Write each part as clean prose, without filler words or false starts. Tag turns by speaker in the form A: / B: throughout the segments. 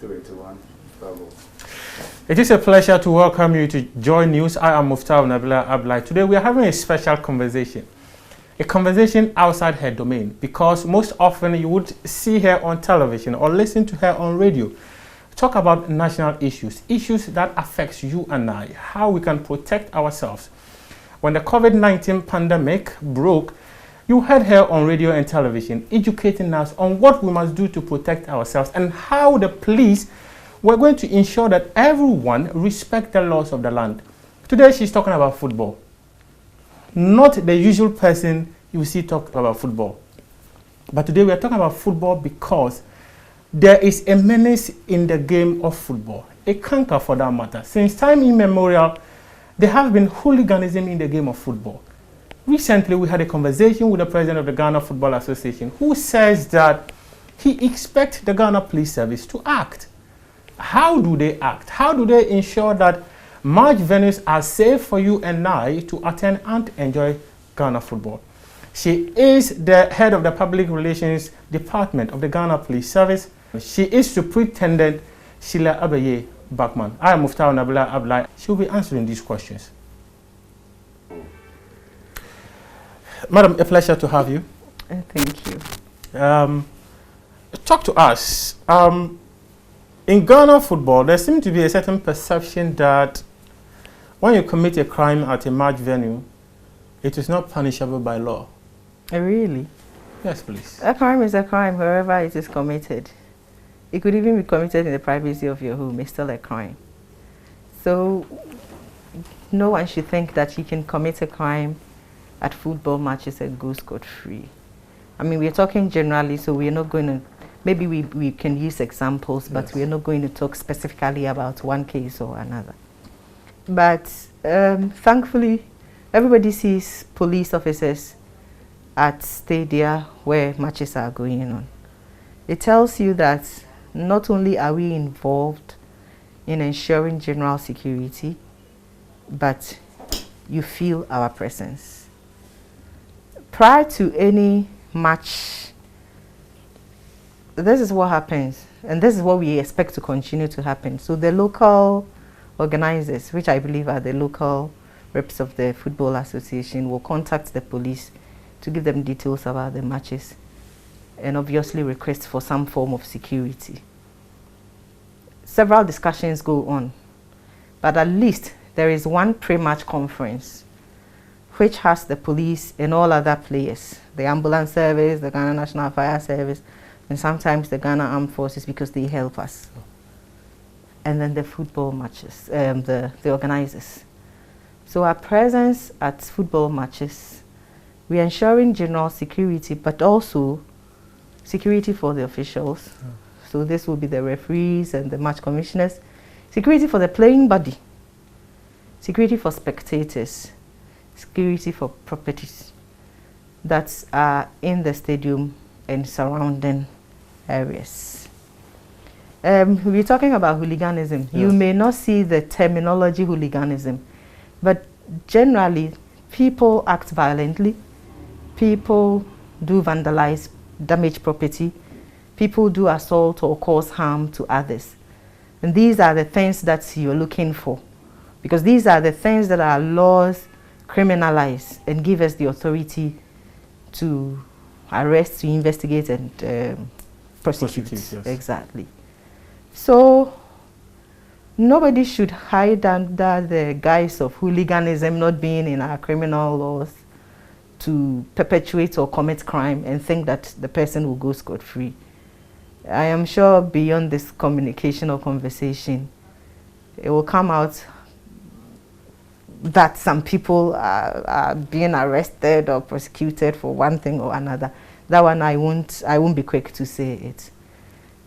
A: 3 to 1. Bravo.
B: It is a pleasure to welcome you to Joy News. I am Muftar Nabila Ablai. Today we are having a special conversation. A conversation outside her domain, because most often you would see her on television or listen to her on radio talk about national issues that affects you and I, how we can protect ourselves. When the COVID-19 pandemic broke, you heard her on radio and television educating us on what we must do to protect ourselves and how the police were going to ensure that everyone respect the laws of the land. Today she's talking about football. Not the usual person you see talk about football. But today we are talking about football because there is a menace in the game of football, a canker for that matter. Since time immemorial, there have been hooliganism in the game of football. Recently, we had a conversation with the president of the Ghana Football Association who says that he expects the Ghana Police Service to act. How do they act? How do they ensure that match venues are safe for you and I to attend and enjoy Ghana football? She is the head of the Public Relations Department of the Ghana Police Service. She is Superintendent Sheila Buckman. I am Muftar Nabila Ablai. She will be answering these questions. Madam, a pleasure to have you.
C: Thank you.
B: Talk to us. In Ghana football, there seems to be a certain perception that when you commit a crime at a match venue, it is not punishable by law.
C: Really?
B: Yes, please.
C: A crime is a crime wherever it is committed. It could even be committed in the privacy of your home. It's still a crime. So no one should think that you can commit a crime at football matches and go scot-free. I mean, we're talking generally, so we're not going to, maybe we can use examples, but yes, we're not going to talk specifically about one case or another. But thankfully, everybody sees police officers at stadia where matches are going on. It tells you that not only are we involved in ensuring general security, but you feel our presence. Prior to any match, this is what happens, and this is what we expect to continue to happen. So the local organizers, which I believe are the local reps of the Football Association, will contact the police to give them details about the matches and obviously request for some form of security. Several discussions go on, but at least there is one pre-match conference which has the police and all other players, the ambulance service, the Ghana National Fire Service, and sometimes the Ghana Armed Forces, because they help us. And then the football matches, the organizers. So our presence at football matches, we are ensuring general security, but also security for the officials. So this will be the referees and the match commissioners, security for the playing body, security for spectators, security for properties that are in the stadium and surrounding areas. We're talking about hooliganism. Yes. You may not see the terminology hooliganism, but generally people act violently, people do vandalize, damage property, people do assault or cause harm to others. And these are the things that you're looking for, because these are the things that our laws criminalize and give us the authority to arrest, to investigate, and prosecute. Yes. Exactly. So nobody should hide under the guise of hooliganism not being in our criminal laws to perpetuate or commit crime and think that the person will go scot-free. I am sure beyond this communication or conversation, it will come out that some people are being arrested or prosecuted for one thing or another. That one I won't be quick to say it.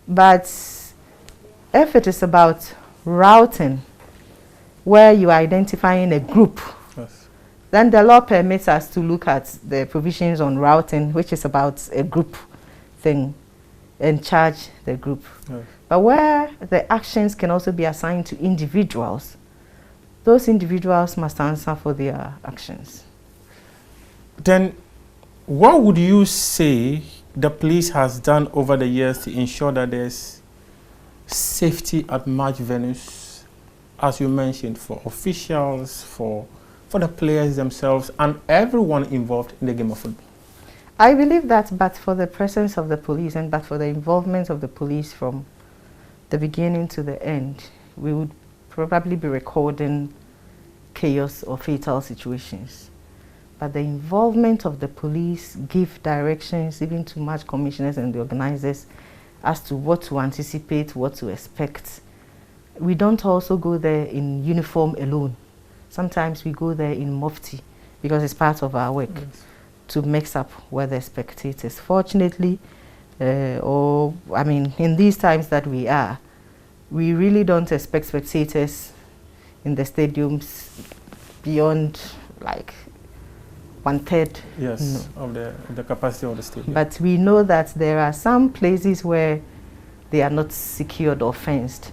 C: But if it is about routing, where you are identifying a group, yes, then the law permits us to look at the provisions on routing, which is about a group thing, and charge the group. Yes. But where the actions can also be assigned to individuals, those individuals must answer for their actions.
B: Then what would you say the police has done over the years to ensure that there's safety at match venues, as you mentioned, for officials, for the players themselves, and everyone involved in the game of football?
C: I believe that, but for the presence of the police and but for the involvement of the police from the beginning to the end, we would probably be recording chaos or fatal situations. But the involvement of the police give directions even to match commissioners and the organizers as to what to anticipate, what to expect. We don't also go there in uniform alone. Sometimes we go there in mufti because it's part of our work. Yes. To mix up with the spectators. Fortunately, in these times that we are, we really don't expect spectators in the stadiums beyond like 1/3.
B: Yes, no. of the capacity of the stadium.
C: But we know that there are some places where they are not secured or fenced.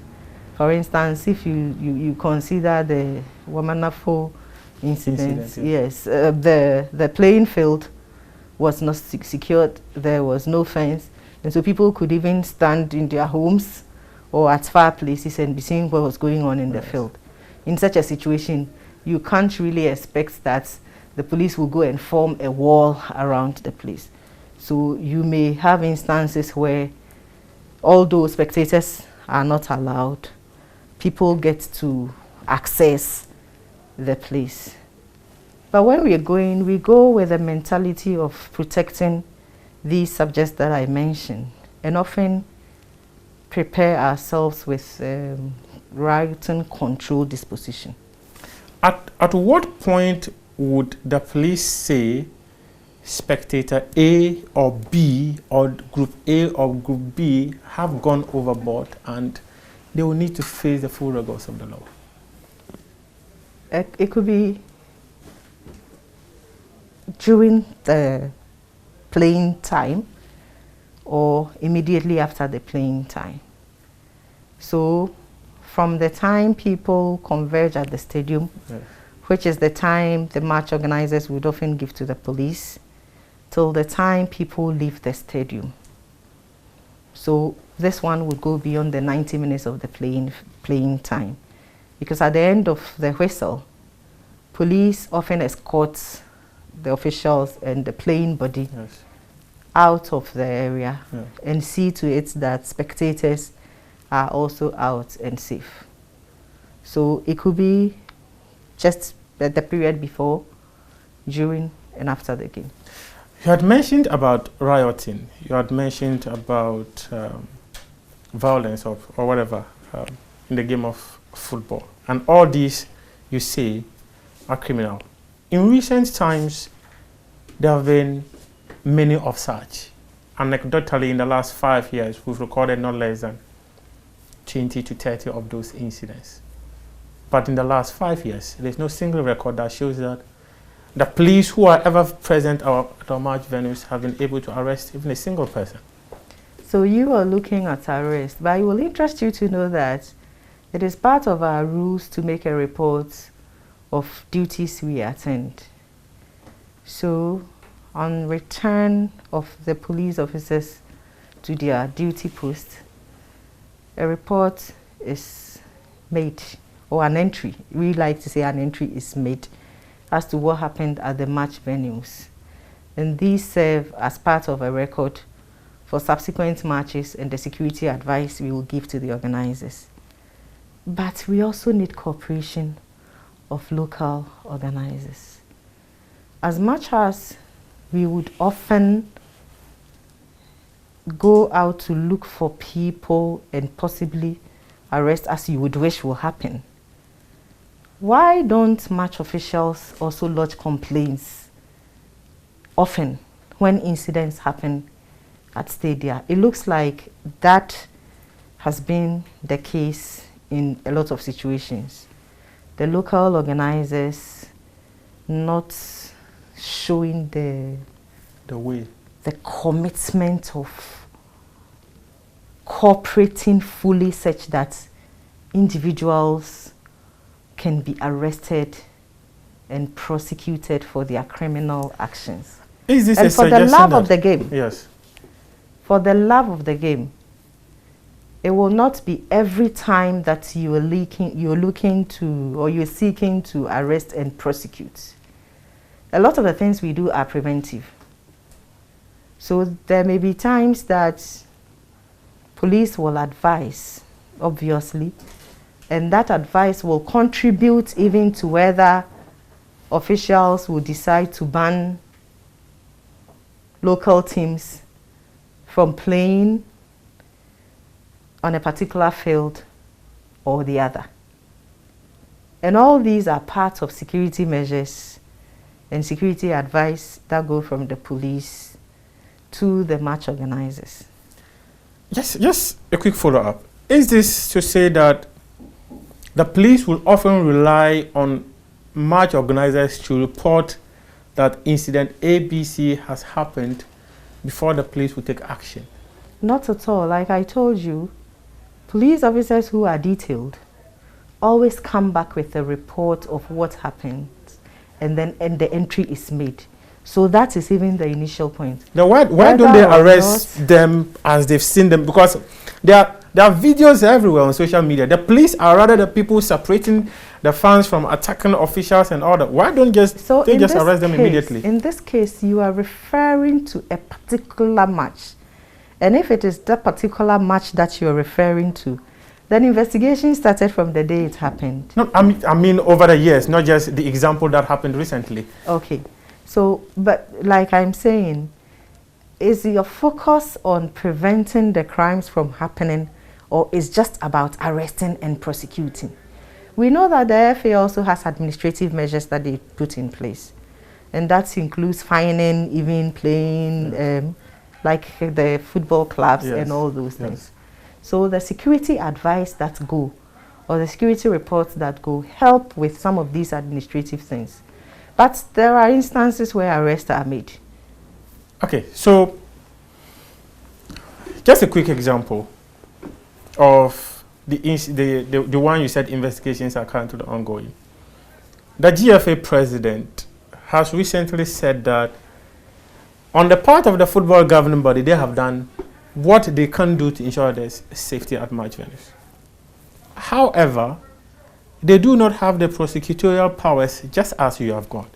C: For instance, if you consider the Wamanafo incident, yes, the playing field was not secured, there was no fence, and so people could even stand in their homes or at far places and be seeing what was going on in the field. In such a situation, you can't really expect that the police will go and form a wall around the place. So you may have instances where, although spectators are not allowed, people get to access the place. But when we are going, we go with the mentality of protecting these subjects that I mentioned, and often prepare ourselves with right and control disposition.
B: At what point would the police say spectator A or B or group A or group B have gone overboard and they will need to face the full rigors of the law?
C: It could be during the playing time or immediately after the playing time. So from the time people converge at the stadium, yes, which is the time the match organizers would often give to the police, till the time people leave the stadium. So this one would go beyond the 90 minutes of the playing time. Because at the end of the whistle, police often escorts the officials and the playing body, yes, out of the area, yeah, and see to it that spectators are also out and safe. So it could be just the period before, during, and after the game.
B: You had mentioned about rioting. You had mentioned about violence or whatever in the game of football. And all these, you say, are criminal. In recent times, there have been many of such. Anecdotally, in the last 5 years, we've recorded not less than 20 to 30 of those incidents. But in the last 5 years, there's no single record that shows that the police who are ever present at our match venues have been able to arrest even a single person.
C: So you are looking at arrest, but it will interest you to know that it is part of our rules to make a report of duties we attend. So on return of the police officers to their duty post, a report is made, or an entry, we like to say an entry is made as to what happened at the match venues. And these serve as part of a record for subsequent matches and the security advice we will give to the organizers. But we also need cooperation of local organizers. As much as we would often go out to look for people and possibly arrest, as you would wish will happen, why don't match officials also lodge complaints often when incidents happen at stadia? It looks like that has been the case in a lot of situations. The local organizers not showing the
B: way,
C: the commitment of cooperating fully such that individuals can be arrested and prosecuted for their criminal actions.
B: Is this
C: and
B: a
C: for the love of the game,
B: yes,
C: for the love of the game, It will not be every time that you're looking to, or you're seeking to arrest and prosecute. A lot of the things we do are preventive. So there may be times that police will advise, obviously, and that advice will contribute even to whether officials will decide to ban local teams from playing on a particular field or the other. And all these are part of security measures and security advice that go from the police to the match organizers.
B: Just a quick follow-up. Is this to say that the police will often rely on match organizers to report that incident ABC has happened before the police will take action?
C: Not at all. Like I told you, police officers who are detailed always come back with a report of what happened, and the entry is made. So that is even the initial point.
B: Now, why don't they arrest them as they've seen them? Because there are videos everywhere on social media. The police are rather the people separating the fans from attacking officials and all that. Why don't they just arrest them immediately?
C: In this case, you are referring to a particular match. And if it is that particular match that you're referring to, then investigation started from the day it happened.
B: No, I mean over the years, not just the example that happened recently.
C: Okay. So, but like I'm saying, is your focus on preventing the crimes from happening, or is just about arresting and prosecuting? We know that the FA also has administrative measures that they put in place. And that includes fining, even playing, like the football clubs and all those things. So the security advice that go, or the security reports that go, help with some of these administrative things. But there are instances where arrests are made.
B: Okay, so just a quick example of the one you said investigations are currently ongoing. The GFA president has recently said that on the part of the football governing body, they have done what they can do to ensure there's safety at match venues. However, they do not have the prosecutorial powers just as you have got.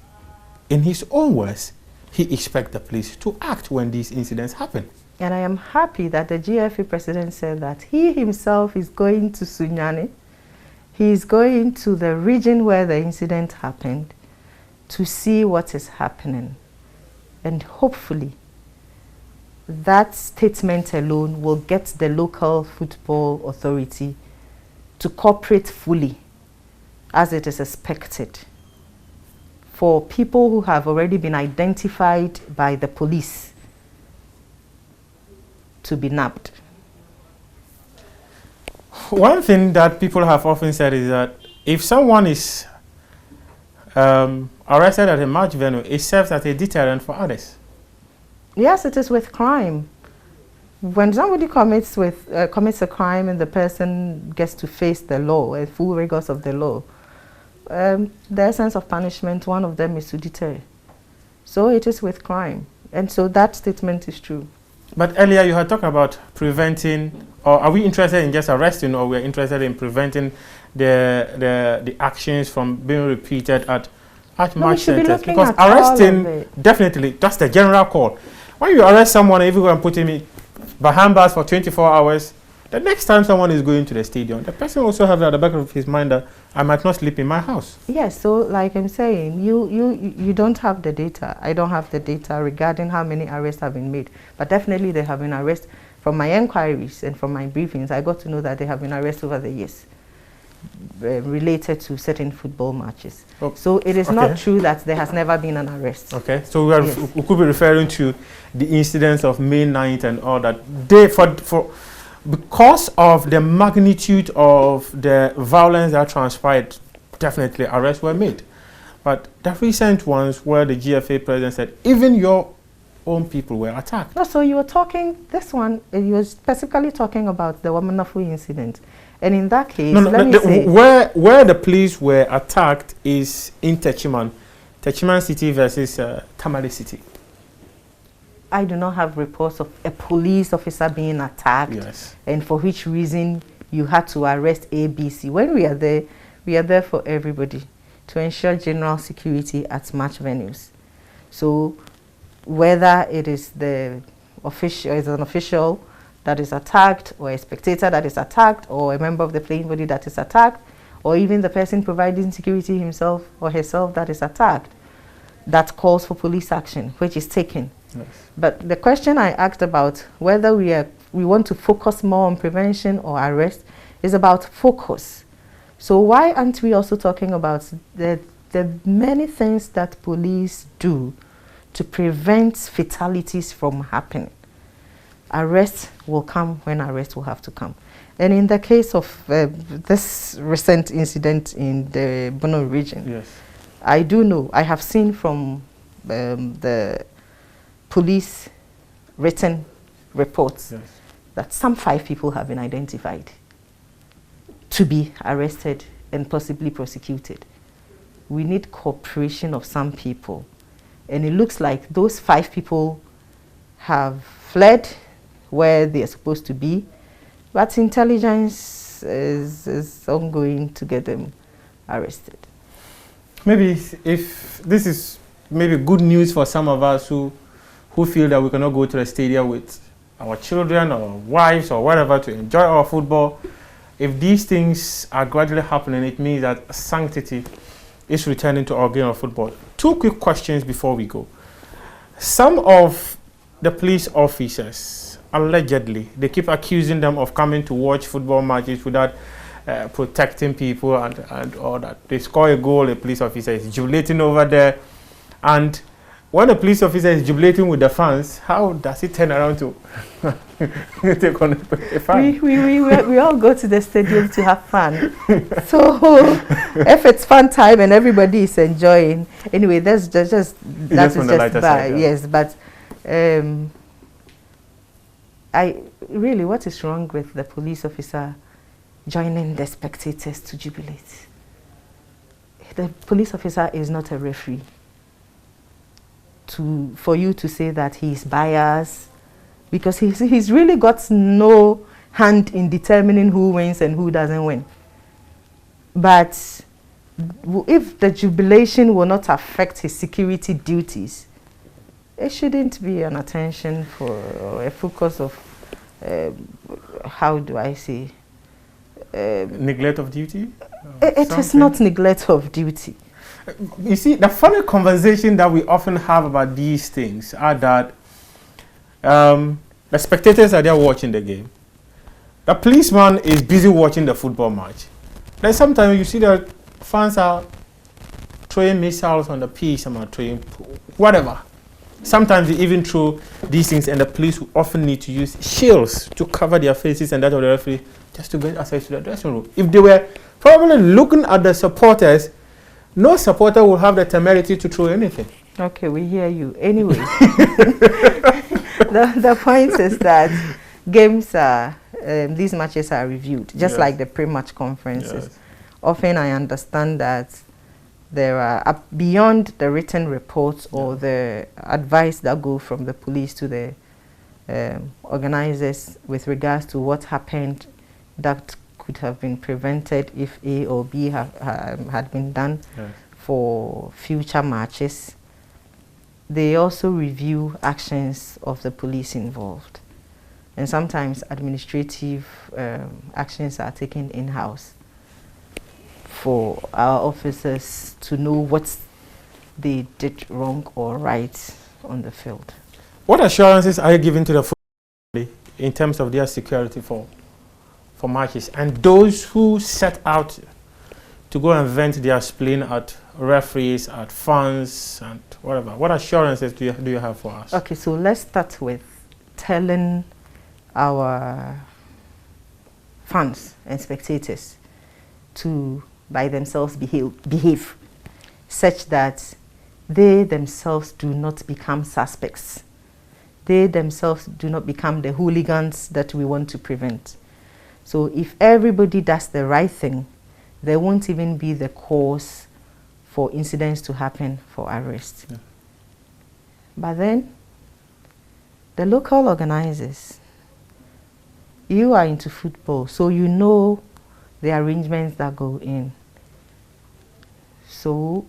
B: In his own words, he expects the police to act when these incidents happen.
C: And I am happy that the GFA president said that he himself is going to Sunyani. He is going to the region where the incident happened to see what is happening. And hopefully, that statement alone will get the local football authority to cooperate fully, as it is expected, for people who have already been identified by the police to be nabbed.
B: One thing that people have often said is that if someone is arrested at a match venue, it serves as a deterrent for others.
C: Yes, it is with crime. When somebody commits a crime and the person gets to face the law, the full rigors of the law, the essence of punishment, one of them is to deter. So it is with crime. And so that statement is true.
B: But earlier you had talked about preventing, or are we interested in just arresting, or we're interested in preventing the actions from being repeated at match centers? Because arresting, definitely, that's the general call. When you arrest someone, if you go and put him behind bars for 24 hours, the next time someone is going to the stadium, the person also has at the back of his mind that I might not sleep in my house.
C: Yes, so like I'm saying, you don't have the data. I don't have the data regarding how many arrests have been made. But definitely there have been arrests. From my inquiries and from my briefings, I got to know that there have been arrests over the years related to certain football matches. Oh, so it is not true that there has never been an arrest.
B: Okay, so we could be referring to the incidents of May 9th and all that. Because of the magnitude of the violence that transpired, definitely arrests were made. But the recent ones where the GFA president said, even your own people were attacked.
C: No, so you were talking, this one, you were specifically talking about the Wamanafu incident. And in that case,
B: where the police were attacked is in Techiman City versus Tamale City.
C: I do not have reports of a police officer being attacked,
B: Yes.
C: and for which reason you had to arrest ABC. When we are there for everybody, to ensure general security at match venues. So whether it is an official that is attacked, or a spectator that is attacked, or a member of the playing body that is attacked, or even the person providing security himself or herself that is attacked, that calls for police action, which is taken.
B: Yes.
C: But the question I asked about whether we want to focus more on prevention or arrest is about focus. So why aren't we also talking about the many things that police do to prevent fatalities from happening? Arrest will come when arrest will have to come. And in the case of this recent incident in the Bono region,
B: yes,
C: I do know, I have seen from the police written reports,
B: yes,
C: that some 5 people have been identified to be arrested and possibly prosecuted. We need cooperation of some people. And it looks like those 5 people have fled where they are supposed to be, but intelligence is ongoing to get them arrested.
B: Maybe if this is maybe good news for some of us who feel that we cannot go to the stadium with our children or wives or whatever to enjoy our football, if these things are gradually happening, it means that sanctity is returning to our game of football. 2 quick questions before we go. Some of the police officers, allegedly, they keep accusing them of coming to watch football matches without protecting people and all that. They score a goal, a police officer is jubilating over there. And when a police officer is jubilating with the fans, how does he turn around to take on a fan?
C: We all go to the stadium to have fun. So if it's fun time and everybody is enjoying, anyway, that's just
B: side,
C: yes. But what is wrong with the police officer joining the spectators to jubilate? The police officer is not a referee for you to say that he's biased, because he's really got no hand in determining who wins and who doesn't win. But if the jubilation will not affect his security duties, it shouldn't be an attention for a focus of how do I say,
B: neglect of duty?
C: It is not neglect of duty.
B: You see, the funny conversation that we often have about these things are that the spectators are there watching the game. The policeman is busy watching the football match. Then sometimes you see that fans are throwing missiles on the pitch, some are throwing whatever. Sometimes they even throw these things, and the police often need to use shields to cover their faces and that of the referee just to get access to the dressing room. If they were probably looking at the supporters, no supporter will have the temerity to throw anything.
C: Okay, we hear you. Anyway, the point is that games are, these matches are reviewed, just like the pre-match conferences.
B: Yes.
C: Often I understand that there are, beyond the written reports or the advice that go from the police to the organizers with regards to what happened that could have been prevented if A or B had been done for future matches. They also review actions of the police involved. And sometimes administrative actions are taken in-house for our officers to know what they did wrong or right on the field.
B: What assurances are you giving to the football in terms of their security for matches, and those who set out to go and vent their spleen at referees, at fans, and whatever? What assurances do you have for us? Okay,
C: so let's start with telling our fans and spectators to by themselves behave such that they themselves do not become suspects. They themselves do not become the hooligans that we want to prevent. So if everybody does the right thing, there won't even be the cause for incidents to happen for arrest. But then, The local organizers, you are into football, so you know the arrangements that go in. So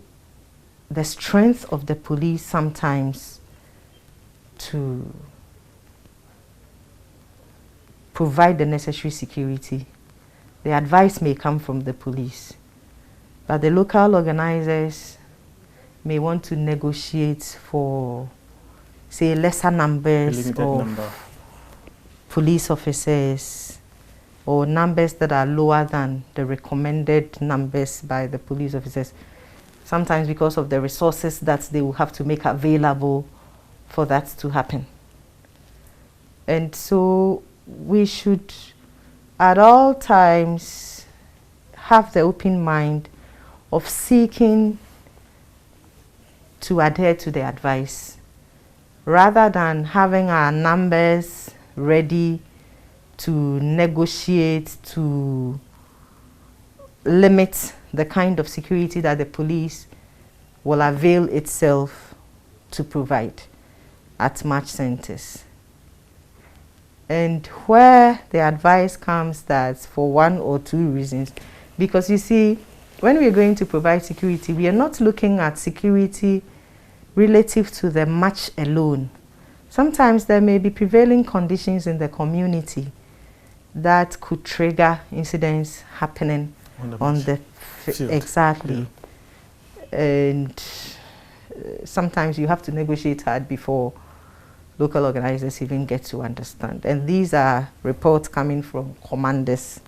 C: the strength of the police sometimes to provide the necessary security, the advice may come from the police, but the local organizers may want to negotiate for, say, lesser numbers of police officers, or numbers that are lower than the recommended numbers by the police officers, sometimes because of the resources that they will have to make available for that to happen. And so we should at all times have the open mind of seeking to adhere to the advice, rather than having our numbers ready to negotiate, to limit the kind of security that the police will avail itself to provide at match centers. And where the advice comes that for one or two reasons, because you see, when we're going to provide security, we are not looking at security relative to the match alone. Sometimes there may be prevailing conditions in the community that could trigger incidents happening on the field. Exactly. Yeah. And sometimes you have to negotiate hard before local organizers even get to understand. And these are reports coming from commanders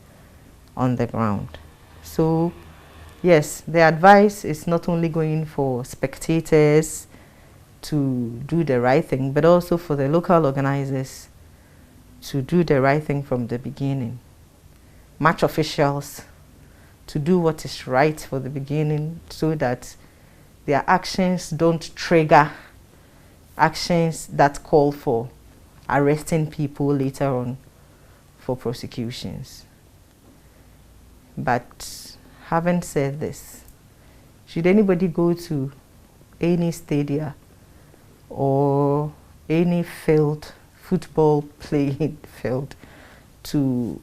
C: on the ground. So yes, the advice is not only going for spectators to do the right thing, but also for the local organizers to do the right thing from the beginning. Match officials to do what is right for the beginning, so that their actions don't trigger actions that call for arresting people later on for prosecutions. But having said this, should anybody go to any stadium or any field, football playing field, to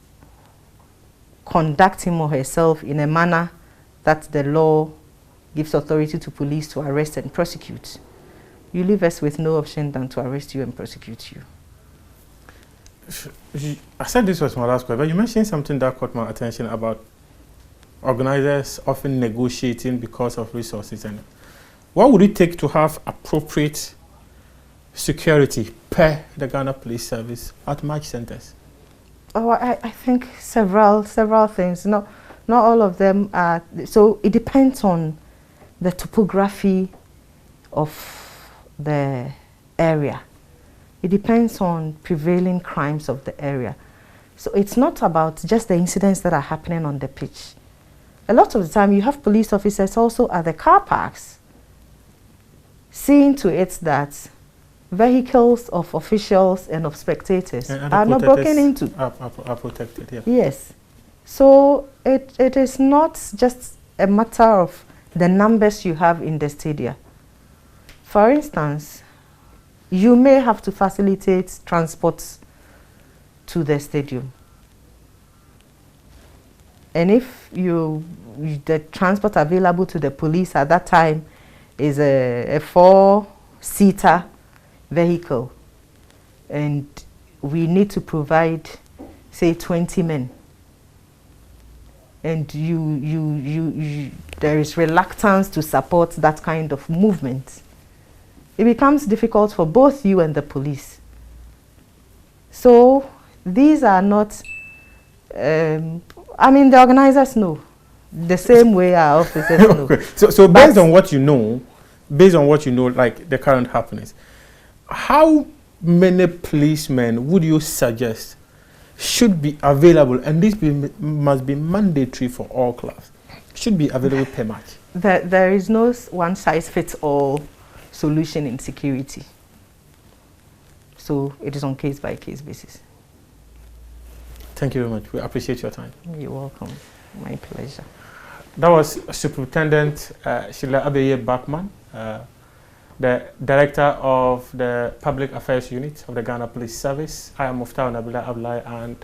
C: conduct him or herself in a manner that the law gives authority to police to arrest and prosecute, you leave us with no option than to arrest you and prosecute you.
B: I said this was my last question, but you mentioned something that caught my attention about organizers often negotiating because of resources. And what would it take to have appropriate security per the Ghana Police Service at match centers?
C: Oh, I think several things. Not all of them are. So it depends on the topography of the area. It depends on prevailing crimes of the area. So it's not about just the incidents that are happening on the pitch. A lot of the time you have police officers also at the car parks, seeing to it that vehicles of officials and of spectators are not broken into.
B: Are protected, yeah.
C: Yes. So it is not just a matter of the numbers you have in the stadium. For instance, you may have to facilitate transport to the stadium. And if the transport available to the police at that time is a 4-seater vehicle, and we need to provide, say, 20 men, and there is reluctance to support that kind of movement, it becomes difficult for both you and the police. So these are not, I mean, the organizers know the same way our officers know.
B: Okay. So based on what you know, like the current happenings, how many policemen would you suggest should be available, and this must be mandatory for all clubs, should be available per match?
C: There is no one-size-fits-all solution in security. So it is on case-by-case basis.
B: Thank you very much. We appreciate your time.
C: You're welcome. My pleasure.
B: That was Superintendent Sheila Buckman the Director of the Public Affairs Unit of the Ghana Police Service. I am Muftau Nabila Ablai, and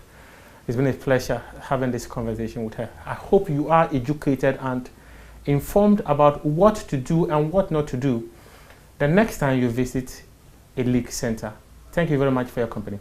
B: it's been a pleasure having this conversation with her. I hope you are educated and informed about what to do and what not to do the next time you visit a league center. Thank you very much for your company.